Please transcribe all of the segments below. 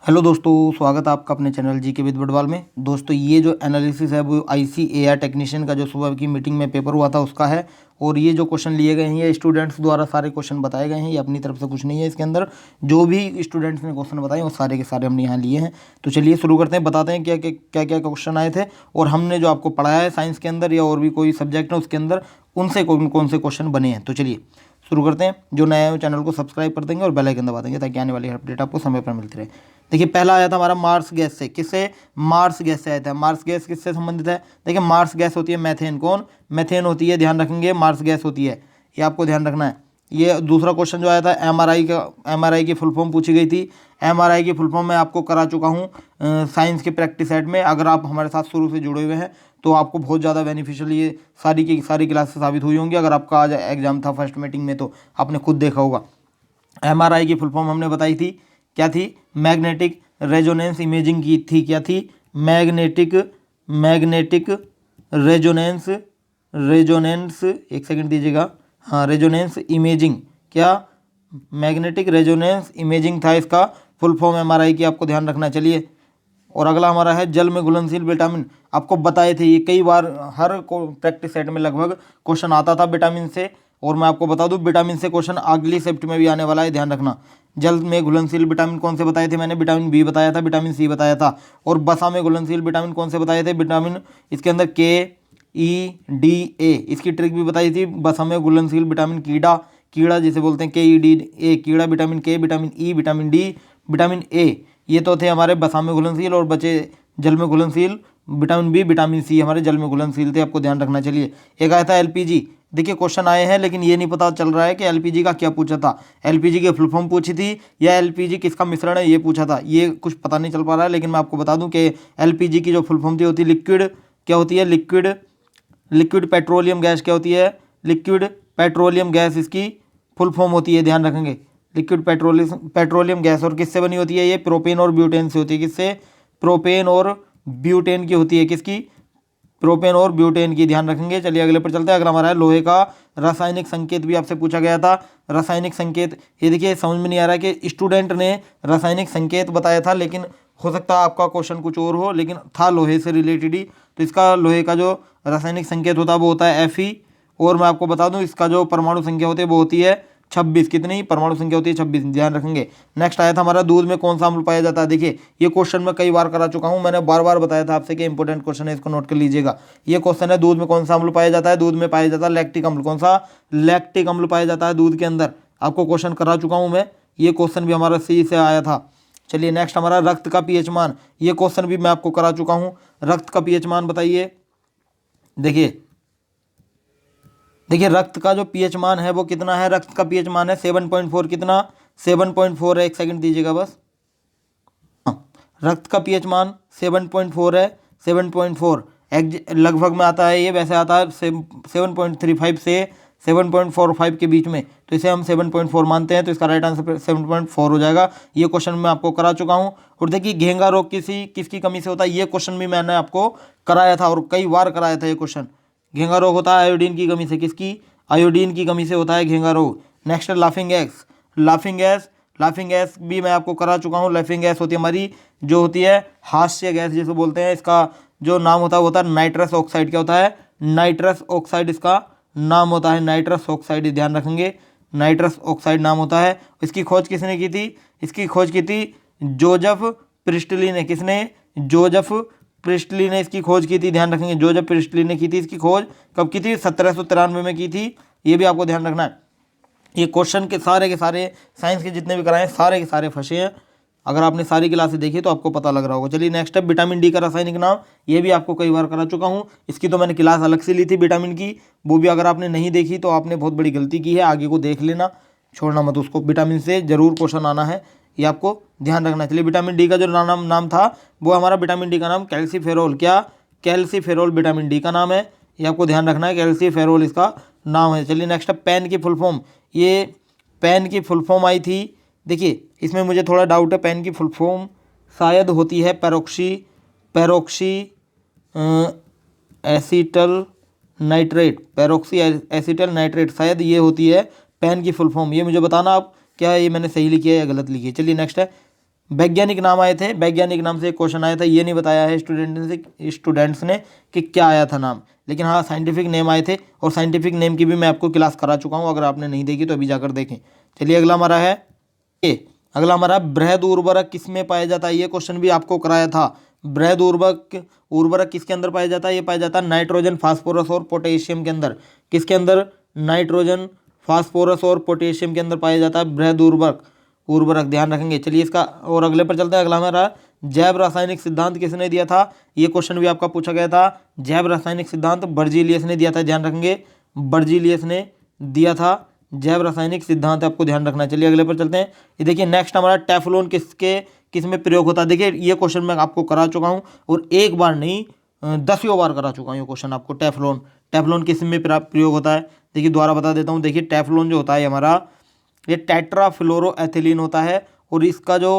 Hello दोस्तों, स्वागत है आपका अपने चैनल जी के विद बडवाल में। दोस्तों, ये जो एनालिसिस है वो ICAR टेक्नीशियन का जो सुबह की मीटिंग में पेपर हुआ था उसका है। और ये जो क्वेश्चन लिए गए हैं ये स्टूडेंट्स द्वारा सारे क्वेश्चन बताए गए हैं, ये अपनी तरफ से कुछ नहीं है। इसके अंदर जो भी स्टूडेंट्स ने क्वेश्चन बताए वो सारे के सारे हमने यहाँ लिए हैं। तो चलिए शुरू करते हैं, बताते हैं क्या क्या क्या क्वेश्चन आए थे और हमने जो आपको पढ़ाया है साइंस के अंदर या और भी कोई सब्जेक्ट है उसके अंदर उनसे कौन कौन से क्वेश्चन बने हैं। तो चलिए शुरू करते हैं। जो नया है वो चैनल को सब्सक्राइब कर देंगे और बेल आइकन दबा देंगे ताकि आने वाली अपडेट आपको समय पर मिलती रहे। देखिए, पहला आया था हमारा मार्स गैस से। किससे? मार्स गैस से आया था। मार्स गैस किससे संबंधित है? देखिए, मार्स गैस होती है मैथेन। कौन? मैथेन होती है, ध्यान रखेंगे। मार्स गैस होती है, ये आपको ध्यान रखना है। ये दूसरा क्वेश्चन जो आया था MRI का, MRI की फुल फॉर्म पूछी गई थी। MRI की फुल फॉर्म मैं आपको करा चुका हूँ साइंस के प्रैक्टिस सेट में। अगर आप हमारे साथ शुरू से जुड़े हुए हैं तो आपको बहुत ज़्यादा बेनिफिशियल ये सारी की सारी क्लासेस साबित हुई होंगी। अगर आपका आज एग्जाम था फर्स्ट मीटिंग में तो आपने खुद देखा होगा। MRI की फुल फॉर्म हमने बताई थी, क्या थी? मैग्नेटिक रेजोनेंस इमेजिंग की थी। क्या थी? मैग्नेटिक मैग्नेटिक रेजोनेंस रेजोनेंस एक सेकंड दीजिएगा। हाँ, रेजोनेंस इमेजिंग। क्या? मैग्नेटिक रेजोनेंस इमेजिंग था इसका फुल फॉर्म MRI की, आपको ध्यान रखना। चलिए, और अगला हमारा है जल में घुलनशील विटामिन। आपको बताए थे ये कई बार, हर को प्रैक्टिस सेट में लगभग क्वेश्चन आता था विटामिन से। और मैं आपको बता दूं विटामिन से क्वेश्चन अगली शिफ्ट में भी आने वाला है, ध्यान रखना। जल में घुलनशील विटामिन कौन से बताए थे मैंने? विटामिन बी बताया था, विटामिन सी बताया था। और बसा में घुलनशील विटामिन कौन से बताए थे? विटामिन, इसके अंदर KEDA, इसकी ट्रिक भी बताई थी। बसा में घुलनशील विटामिन कीड़ा, कीड़ा जिसे बोलते हैं KEDA कीड़ा, vitamin K, vitamin E, vitamin D, vitamin A, ये तो थे हमारे बसा में घुलनशील। और बचे जल में घुलनशील विटामिन बी, विटामिन सी हमारे जल में घुलनशील थे, आपको ध्यान रखना। चलिए, एक आया था LPG। देखिए, क्वेश्चन आए हैं लेकिन ये नहीं पता चल रहा है कि LPG का क्या पूछा था। LPG की फुल फॉर्म पूछी थी या LPG किसका मिश्रण है ये पूछा था, ये कुछ पता नहीं चल पा रहा है। लेकिन मैं आपको बता दूं कि LPG की जो फुल फॉर्म थी होती है लिक्विड, क्या होती है? Liquid petroleum gas. क्या होती है? लिक्विड पेट्रोलियम गैस इसकी फुल फॉर्म होती है, ध्यान रखेंगे। Liquid petroleum gas. और किससे बनी होती है ये? प्रोपेन और ब्यूटेन से होती है। किससे? प्रोपेन और ब्यूटेन की होती है। किसकी? प्रोपेन और ब्यूटेन की, ध्यान रखेंगे। चलिए अगले पर चलते हैं। अगला हमारा है लोहे का रासायनिक संकेत, भी आपसे पूछा गया था। रासायनिक संकेत, ये देखिए समझ में नहीं आ रहा है कि स्टूडेंट ने रासायनिक संकेत बताया था, लेकिन हो सकता है आपका क्वेश्चन कुछ और हो, लेकिन था लोहे से रिलेटेड ही। तो इसका लोहे का जो रासायनिक संकेत होता है वो होता है Fe। और मैं आपको बता दूं इसका जो परमाणु संख्या होती है वो होती है 26। कितनी परमाणु संख्या होती है? 26, ध्यान रखेंगे। नेक्स्ट आया था हमारा दूध में कौन सा अम्ल पाया जाता है। देखिए, ये क्वेश्चन मैं कई बार करा चुका हूं, मैंने बार बार बताया था आपसे कि इंपॉर्टेंट क्वेश्चन है, इसको नोट कर लीजिएगा। ये क्वेश्चन है, दूध में कौन सा अम्ल पाया जाता है? दूध में पाया जाता है लैक्टिक अम्ल। कौन सा? लैक्टिक अम्ल पाया जाता है दूध के अंदर। आपको क्वेश्चन करा चुका हूं मैं, ये क्वेश्चन भी हमारा सी से आया था। चलिए नेक्स्ट हमारा रक्त का पीएच मान, ये क्वेश्चन भी मैं आपको करा चुका हूं। रक्त का पीएच मान बताइए। देखिए रक्त का जो पीएच मान है वो कितना है? रक्त का पीएच मान है 7.4। कितना? 7.4 है, एक सेकंड दीजिएगा बस। रक्त का पीएच मान 7.4 है। 7.4 लगभग में आता है, ये वैसे आता है 7.35 से 7.45 के बीच में, तो इसे हम 7.4 मानते हैं। तो इसका राइट आंसर 7.4 हो जाएगा। ये क्वेश्चन मैं आपको करा चुका हूँ। और देखिए, घेंगा रोग किसकी कमी से होता है? ये क्वेश्चन भी मैंने आपको कराया था और कई बार कराया था ये क्वेश्चन। घेंगा रोग होता है आयोडीन की कमी से। किसकी? आयोडीन की कमी से होता है घेंगा रोग। नेक्स्ट है लाफिंग गैस। लाफिंग गैस भी मैं आपको करा चुका हूँ। लाफिंग गैस होती है हमारी, जो होती है हास्य गैस जिसे बोलते हैं। इसका जो नाम होता है वो होता है नाइट्रस ऑक्साइड। क्या होता है? नाइट्रस ऑक्साइड इसका नाम होता है। नाइट्रस ऑक्साइड, ध्यान रखेंगे। नाइट्रस ऑक्साइड नाम होता है। इसकी खोज किसने की थी? इसकी खोज की थी जोसेफ प्रिस्टली ने। किसने? जोसेफ प्रिस्टली ने इसकी खोज की थी, ध्यान रखेंगे। जोसेफ प्रिस्टली ने की थी इसकी खोज। कब की थी? 1793 में की थी, ये भी आपको ध्यान रखना है। ये क्वेश्चन के सारे साइंस के जितने भी कराए हैं सारे के सारे फंसे हैं। अगर आपने सारी क्लासेस देखी तो आपको पता लग रहा होगा। चलिए नेक्स्ट है विटामिन डी का रासायनिक नाम, ये भी आपको कई बार करा चुका हूँ। इसकी तो मैंने क्लास अलग से ली थी विटामिन की, वो भी अगर आपने नहीं देखी तो आपने बहुत बड़ी गलती की है। आगे को देख लेना, छोड़ना मत उसको। विटामिन से जरूर क्वेश्चन आना है, ये आपको ध्यान रखना। चलिए विटामिन डी का जो नाम था वो हमारा विटामिन डी का नाम कैल्सीफेरोल। क्या? कैल्सीफेरोल विटामिन डी का नाम है, ये आपको ध्यान रखना है। कैल्सीफेरोल इसका नाम है। चलिए नेक्स्ट है पेन की फुल फॉर्म। ये पेन की फुल फॉर्म आई थी, देखिए इसमें मुझे थोड़ा डाउट है। पेन की फुल फॉर्म शायद होती है peroxy acetal nitrate. Peroxy acetal nitrate शायद ये होती है पेन की फुल फॉर्म। ये मुझे बताना आप क्या ये मैंने सही लिखी है या गलत लिखी है। चलिए नेक्स्ट है वैज्ञानिक नाम आए थे, वैज्ञानिक नाम से एक क्वेश्चन आया था, ये नहीं बताया है स्टूडेंट्स ने कि क्या आया था नाम, लेकिन हाँ साइंटिफिक नेम आए थे और साइंटिफिक नेम की भी मैं आपको क्लास करा चुका हूँ, अगर आपने नहीं देखी तो अभी जाकर देखें। चलिए अगला हमारा है अगला हमारा बृहद उर्वरक किस में पाया जाता है, ये क्वेश्चन भी आपको कराया था। बृहद उर्वरक उर्वरक किसके अंदर पाया जाता है, ये पाया जाता है नाइट्रोजन, फास्फोरस और पोटेशियम के अंदर। किसके अंदर? नाइट्रोजन, फास्फोरस और पोटेशियम के अंदर पाया जाता है बृहद उर्वरक ध्यान रखेंगे। चलिए इसका और अगले पर चलते हैं। अगला हमारा जैव रासायनिक सिद्धांत किसने दिया था, ये क्वेश्चन भी आपका पूछा गया था। जैव रासायनिक सिद्धांत बर्जीलियस ने दिया था, ध्यान रखेंगे, बर्जीलियस ने दिया था जैव रासायनिक सिद्धांत, आपको ध्यान रखना। चलिए अगले पर चलते हैं। ये देखिए नेक्स्ट हमारा टेफ्लॉन किस में प्रयोग होता है। देखिए ये क्वेश्चन मैं आपको करा चुका हूँ और एक बार नहीं 10 बार करा चुका हूँ ये क्वेश्चन आपको। टेफ्लॉन किस में प्रयोग होता है, देखिए दोबारा बता देता हूँ। देखिए टेफ्लॉन जो होता है हमारा, ये टेट्राफ्लोरोएथिलीन होता है और इसका जो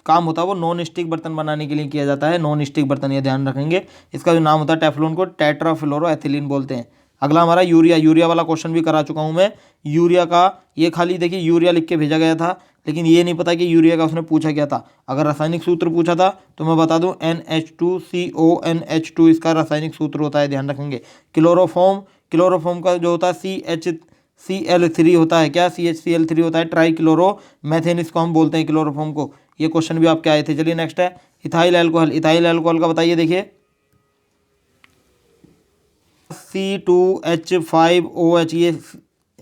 काम होता है वो नॉन स्टिक बर्तन बनाने के लिए किया जाता है। नॉन स्टिक बर्तन, ये ध्यान रखेंगे। इसका जो नाम होता है टेफ्लॉन को टेट्राफ्लोरोएथिलीन बोलते हैं। अगला हमारा यूरिया वाला क्वेश्चन भी करा चुका हूँ मैं। यूरिया का ये खाली देखिए यूरिया लिख के भेजा गया था, लेकिन ये नहीं पता कि यूरिया का उसने पूछा क्या था। अगर रासायनिक सूत्र पूछा था तो मैं बता दूं NH2CONH2 इसका रासायनिक सूत्र होता है, ध्यान रखेंगे। क्लोरोफॉर्म का जो होता है CH3 होता है, क्या CHCl3 होता है, ट्राई क्लोरो मैथेन इसको हम बोलते हैं क्लोरोफॉर्म को। ये क्वेश्चन भी आपके आए थे। चलिए नेक्स्ट है इथाइल अल्कोहल का बताइए। देखिए C2H5OH, ये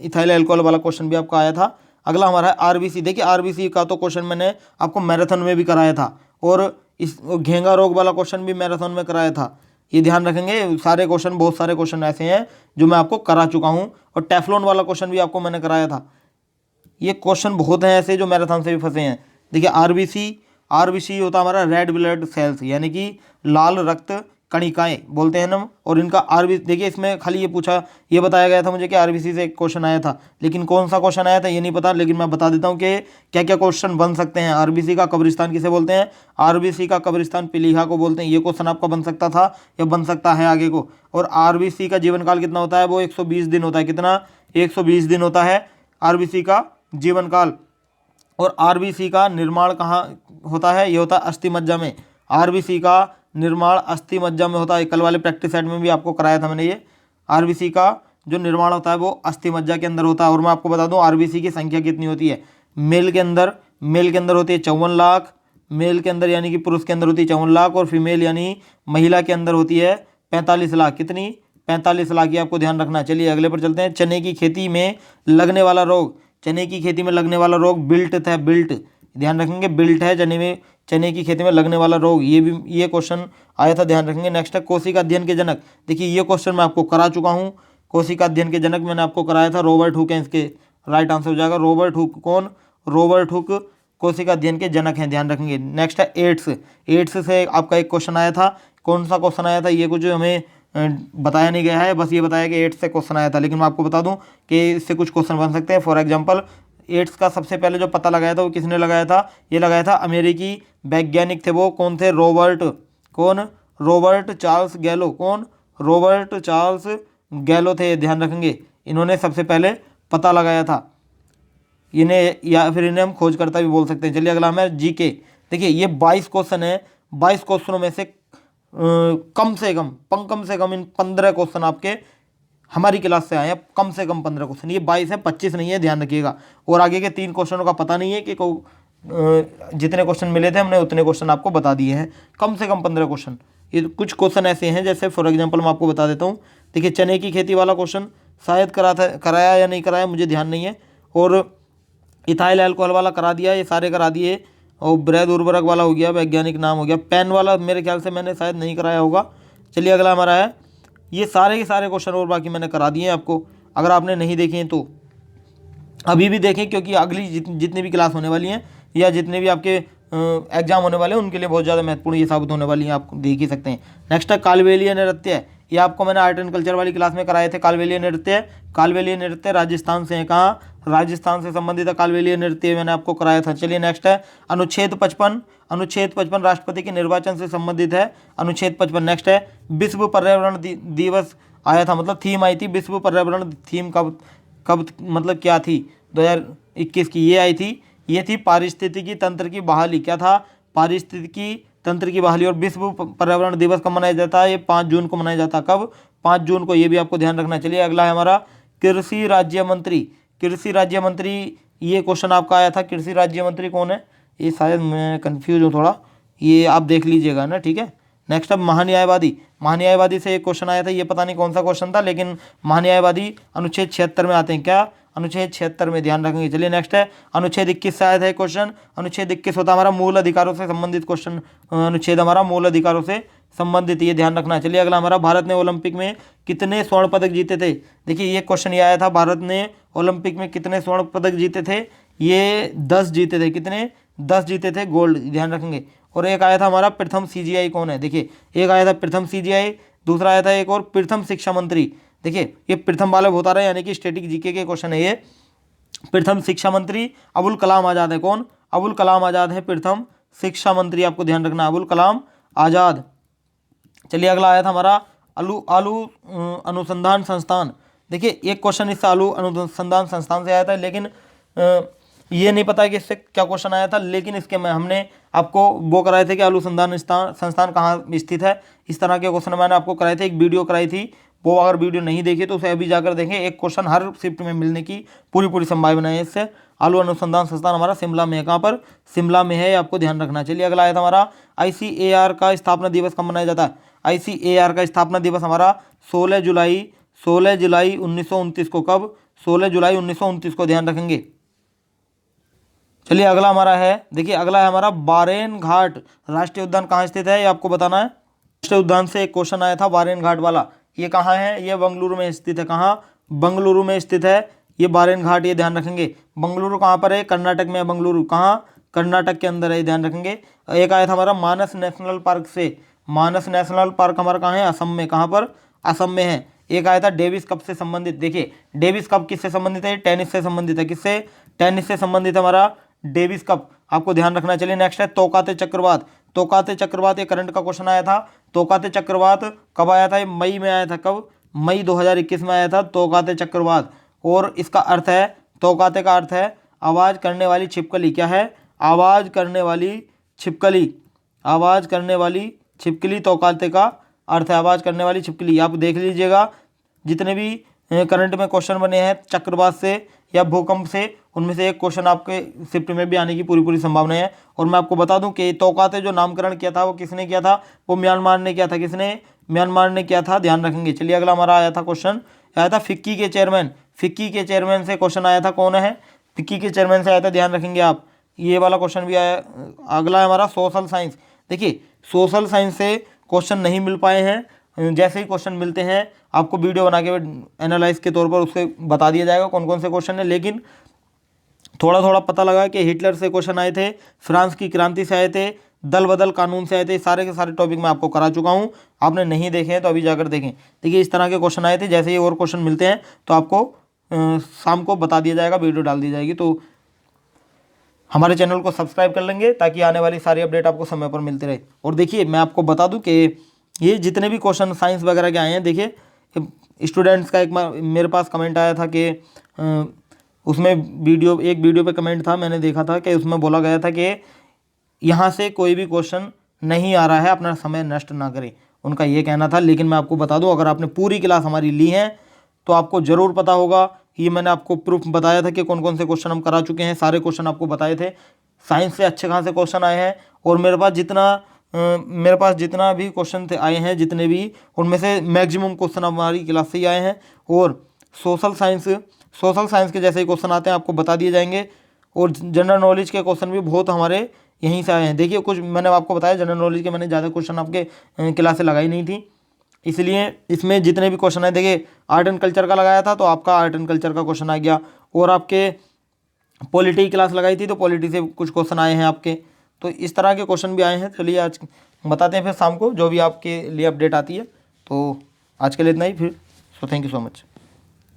इथाइल अल्कोहल वाला क्वेश्चन भी आपका आया था। अगला हमारा है आरबीसी। देखिए आरबीसी का तो क्वेश्चन मैंने आपको मैराथन में भी कराया था और इस घेंगा रोग वाला क्वेश्चन भी मैराथन में कराया था, ये ध्यान रखेंगे। सारे क्वेश्चन, बहुत सारे क्वेश्चन ऐसे हैं जो मैं आपको करा चुका हूँ। और टेफ्लॉन वाला क्वेश्चन भी आपको मैंने कराया था। ये क्वेश्चन बहुत हैं ऐसे जो मैराथन से भी फंसे हैं। देखिए आरबीसी होता है हमारा रेड ब्लड सेल्स, यानी कि लाल रक्त कणिकाएं बोलते हैं हम। और इनका आरबीसी देखिए इसमें खाली ये बताया गया था मुझे कि आरबीसी से एक क्वेश्चन आया था, लेकिन कौन सा क्वेश्चन आया था ये नहीं पता। लेकिन मैं बता देता हूँ कि क्या क्या क्वेश्चन बन सकते हैं। आरबीसी का कब्रिस्तान किसे बोलते हैं, आरबीसी का कब्रिस्तान पीलीहा को बोलते हैं। ये क्वेश्चन आपका बन सकता था या बन सकता है आगे को। और आरबीसी का जीवन काल कितना होता है, वो 120 दिन होता है। कितना? 120 दिन होता है आरबीसी का जीवन काल। और आरबीसी का निर्माण कहाँ होता है, ये होता है अस्थि मज्जा में। आरबीसी का निर्माण अस्थि मज्जा में होता है। कल वाले प्रैक्टिस सेट में भी आपको कराया था मैंने। ये आरबीसी का जो निर्माण होता है वो अस्थि मज्जा के अंदर होता है। और मैं आपको बता दूं आरबीसी की संख्या कितनी होती है। मेल के अंदर होती है 54 लाख, मेल के अंदर यानी कि पुरुष के अंदर होती है 54 लाख, और फीमेल यानी महिला के अंदर होती है 45 लाख। कितनी? 45 लाख, ये आपको ध्यान रखना। चलिए अगले पर चलते हैं। चने की खेती में लगने वाला रोग, बिल्ट है, ध्यान रखेंगे, बिल्ट है चने की खेती में लगने वाला रोग। ये क्वेश्चन आया था, ध्यान रखेंगे। नेक्स्ट है कोशिका अध्ययन के जनक। देखिए ये क्वेश्चन मैं आपको करा चुका हूँ। कोशिका अध्ययन के जनक मैंने आपको कराया था, रॉबर्ट हुक है इसके राइट आंसर हो जाएगा। रॉबर्ट हुक कौन? रॉबर्ट हुक कोशिका अध्ययन के जनक हैं, ध्यान रखेंगे। नेक्स्ट है एड्स से आपका एक क्वेश्चन आया था। कौन सा क्वेश्चन आया था ये कुछ हमें बताया नहीं गया है, बस ये बताया कि एड्स से क्वेश्चन आया था। लेकिन मैं आपको बता दूं कि इससे कुछ क्वेश्चन बन सकते हैं। फॉर एग्जांपल एड्स का सबसे पहले जो पता लगाया था वो किसने लगाया था, ये लगाया था अमेरिकी वैज्ञानिक थे। वो कौन थे? रॉबर्ट चार्ल्स गैलो। कौन? रॉबर्ट चार्ल्स गैलो थे, ध्यान रखेंगे। इन्होंने सबसे पहले पता लगाया था इन्हें, या फिर इन्हें हम खोजकर्ता भी बोल सकते हैं। चलिए अगला हमें जीके। देखिए ये 22 क्वेश्चन है। 22 क्वेश्चनों में से कम से कम इन 15 क्वेश्चन आपके हमारी क्लास से आए हैं। कम से कम 15 क्वेश्चन, ये 22 है, 25 नहीं है, ध्यान रखिएगा। और आगे के 3 क्वेश्चनों का पता नहीं है कि जितने क्वेश्चन मिले थे हमने उतने क्वेश्चन आपको बता दिए हैं। कम से कम 15 क्वेश्चन। ये कुछ क्वेश्चन ऐसे हैं, जैसे फॉर एग्जांपल मैं आपको बता देता हूँ। देखिए चने की खेती वाला क्वेश्चन शायद कराया या नहीं कराया मुझे ध्यान नहीं है। और इथाइल अल्कोहल वाला करा दिया, ये सारे करा दिए। और बृहद उर्वरक वाला हो गया, वैज्ञानिक नाम हो गया। पेन वाला मेरे ख्याल से मैंने शायद नहीं कराया होगा। चलिए अगला हमारा है, ये सारे के सारे क्वेश्चन और बाकी मैंने करा दिए हैं आपको। अगर आपने नहीं देखे हैं तो अभी भी देखें, क्योंकि अगली जितनी भी क्लास होने वाली हैं या जितने भी आपके एग्जाम होने वाले हैं उनके लिए बहुत ज़्यादा महत्वपूर्ण ये साबित होने वाली हैं, आप देख ही सकते हैं। नेक्स्ट है कालबेलिया नृत्य। ये आपको मैंने आर्ट एंड कल्चर वाली क्लास में कराए थे। कालबेलिया नृत्य राजस्थान से है। कहाँ? राजस्थान से संबंधित है कालबेलिया नृत्य, मैंने आपको कराया था। चलिए नेक्स्ट है अनुच्छेद 55 राष्ट्रपति के निर्वाचन से संबंधित है। अनुच्छेद 55। नेक्स्ट है विश्व पर्यावरण दिवस आया था, मतलब थीम आई थी। विश्व पर्यावरण थीम कब मतलब क्या थी? 2021 की ये आई थी। ये थी पारिस्थितिकी तंत्र की बहाली। क्या था? पारिस्थितिकी तंत्र की बहाली और विश्व पर्यावरण दिवस कब मनाया जाता है? ये 5 जून को मनाया जाता है। कब? 5 जून को, ये भी आपको ध्यान रखना। चलिए अगला है हमारा कृषि राज्य मंत्री। कृषि राज्य मंत्री, ये क्वेश्चन आपका आया था, कृषि राज्य मंत्री कौन है? ये शायद मैं कंफ्यूज हूँ थोड़ा, ये आप देख लीजिएगा ना, ठीक है। नेक्स्ट अब महान्यायवादी। महान्यायवादी से एक क्वेश्चन आया था, ये पता नहीं कौन सा क्वेश्चन था, लेकिन महान्यायवादी अनुच्छेद 76 में आते हैं। क्या? अनुच्छेद 76 में, ध्यान रखेंगे। चलिए नेक्स्ट है अनुच्छेद 21 से आया था क्वेश्चन। अनुच्छेद 21 होता है हमारा मूल अधिकारों से संबंधित क्वेश्चन, अनुच्छेद हमारा मूल अधिकारों से संबंधित, ये ध्यान रखना। चलिए अगला हमारा, भारत ने ओलंपिक में कितने स्वर्ण पदक जीते थे? देखिए ये क्वेश्चन ये आया था, भारत ने ओलंपिक में कितने स्वर्ण पदक जीते थे? ये 10 जीते थे। कितने? 10 जीते थे, गोल्ड, ध्यान रखेंगे। और एक आया था हमारा प्रथम सीजीआई कौन है? देखिए एक आया था प्रथम सीजीआई, दूसरा आया था एक और प्रथम शिक्षा मंत्री। देखिए ये प्रथम वाले होता रहे, यानी कि स्टैटिक जीके के क्वेश्चन है ये। प्रथम शिक्षा मंत्री अबुल कलाम आज़ाद है। कौन? अबुल कलाम आज़ाद है प्रथम शिक्षा मंत्री, आपको ध्यान रखना, अबुल कलाम आज़ाद। चलिए अगला आया था हमारा आलू अनुसंधान संस्थान। देखिए एक क्वेश्चन इससे आलू अनुसंधान संस्थान से आया था, लेकिन ये नहीं पता कि इससे क्या क्वेश्चन आया था, लेकिन इसके में हमने आपको वो कराए थे कि आलू संस्थान कहाँ स्थित है। इस तरह के क्वेश्चन मैंने आपको कराए थे, एक वीडियो कराई थी, वो अगर वीडियो नहीं देखी तो उसे अभी जाकर देखें। एक क्वेश्चन हर शिफ्ट में मिलने की पूरी संभावना है इससे। आलू अनुसंधान संस्थान हमारा शिमला में है। कहाँ पर? शिमला में है, आपको ध्यान रखना। चलिए अगला आया था हमारा ICAR का स्थापना दिवस कब मनाया जाता है? ICAR का स्थापना दिवस हमारा 16 जुलाई 1929 को। कब? 16 जुलाई 1929 को, ध्यान रखेंगे। चलिए अगला हमारा है, देखिए अगला है हमारा बारेन घाट राष्ट्रीय उद्यान कहाँ स्थित है, ये आपको बताना है। राष्ट्रीय उद्यान से एक क्वेश्चन आया था, बारेन घाट वाला, ये कहाँ है? ये बेंगलुरु में स्थित है। कहाँ? बेंगलुरु में स्थित है ये बारेन घाट, ये ध्यान रखेंगे। बेंगलुरु कहाँ पर है? कर्नाटक में है बेंगलुरु। कहाँ? कर्नाटक के अंदर है, ध्यान रखेंगे। एक आया था हमारा मानस नेशनल पार्क से। मानस नेशनल पार्क हमारा कहाँ है? असम में। कहाँ पर? असम में है। एक आया था डेविस कप से संबंधित। देखिए डेविस कप किससे संबंधित है? टेनिस से संबंधित है। किससे? टेनिस से संबंधित हमारा डेविस कप, आपको ध्यान रखना। चलिए नेक्स्ट है तोकाते चक्रवात। तोकाते चक्रवात, ये करंट का क्वेश्चन आया था। तोकाते चक्रवात कब आया था? ये मई में आया था। कब? मई 2021 में आया था तोकाते चक्रवात। और इसका अर्थ है, तोकाते का अर्थ है आवाज़ करने वाली छिपकली। क्या है? आवाज़ करने वाली छिपकली। आवाज़ करने वाली छिपकली तोकाते का अर्थ है आवाज़ करने वाली छिपकली। आप देख लीजिएगा जितने भी करंट में क्वेश्चन बने हैं चक्रवात से या भूकंप से, उनमें से एक क्वेश्चन आपके शिफ्ट में भी आने की पूरी संभावना है। और मैं आपको बता दूं कि तोकाते जो नामकरण किया था वो किसने किया था? वो म्यांमार ने किया था। किसने? म्यांमार ने किया था, ध्यान रखेंगे। चलिए अगला हमारा आया था क्वेश्चन, आया था फिक्की के चेयरमैन। फिक्की के चेयरमैन से क्वेश्चन आया था, कौन है? फिक्की के चेयरमैन से आया था, ध्यान रखेंगे आप, ये वाला क्वेश्चन भी आया। अगला है हमारा सोशल साइंस। देखिए सोशल साइंस से क्वेश्चन नहीं मिल पाए हैं, जैसे ही क्वेश्चन मिलते हैं आपको वीडियो बना के एनालाइज के तौर पर उससे बता दिया जाएगा कौन कौन से क्वेश्चन है। लेकिन थोड़ा पता लगा कि हिटलर से क्वेश्चन आए थे, फ्रांस की क्रांति से आए थे, दल बदल कानून से आए थे। सारे के सारे टॉपिक मैं आपको करा चुका हूँ, आपने नहीं देखे हैं तो अभी जाकर देखें। देखिए इस तरह के क्वेश्चन आए थे, जैसे ही और क्वेश्चन मिलते हैं तो आपको शाम को बता दिया जाएगा, वीडियो डाल दी जाएगी। तो हमारे चैनल को सब्सक्राइब कर लेंगे ताकि आने वाली सारी अपडेट आपको समय पर मिलती रहे। और देखिए मैं आपको बता दूं कि ये जितने भी क्वेश्चन साइंस वगैरह के आए हैं, देखिए स्टूडेंट्स का एक मेरे पास कमेंट आया था कि उसमें एक वीडियो पे कमेंट था, मैंने देखा था कि उसमें बोला गया था कि यहाँ से कोई भी क्वेश्चन नहीं आ रहा है, अपना समय नष्ट ना करें, उनका ये कहना था। लेकिन मैं आपको बता दूं अगर आपने पूरी क्लास हमारी ली है तो आपको ज़रूर पता होगा। ये मैंने आपको प्रूफ बताया था कि कौन कौन से क्वेश्चन हम करा चुके हैं, सारे क्वेश्चन आपको बताए थे। साइंस से अच्छे खासे क्वेश्चन आए हैं और मेरे पास जितना भी क्वेश्चन थे आए हैं, जितने भी, उनमें से मैक्सिमम क्वेश्चन हमारी क्लास से ही आए हैं। और सोशल साइंस के जैसे ही क्वेश्चन आते हैं आपको बता दिए जाएंगे। और जनरल नॉलेज के क्वेश्चन भी बहुत हमारे यहीं से आए हैं। देखिए कुछ मैंने आपको बताया, जनरल नॉलेज के मैंने ज़्यादा क्वेश्चन आपके क्लास से लगाई नहीं थी, इसलिए इसमें जितने भी क्वेश्चन आए, देखिए आर्ट एंड कल्चर का लगाया था तो आपका आर्ट एंड कल्चर का क्वेश्चन आ गया। और आपके पॉलिटी क्लास लगाई थी तो पॉलिटी से कुछ क्वेश्चन आए हैं आपके। तो इस तरह के क्वेश्चन भी आए हैं। चलिए आज बताते हैं फिर शाम को जो भी आपके लिए अपडेट आती है। तो आज के लिए इतना ही फिर। So thank you so much.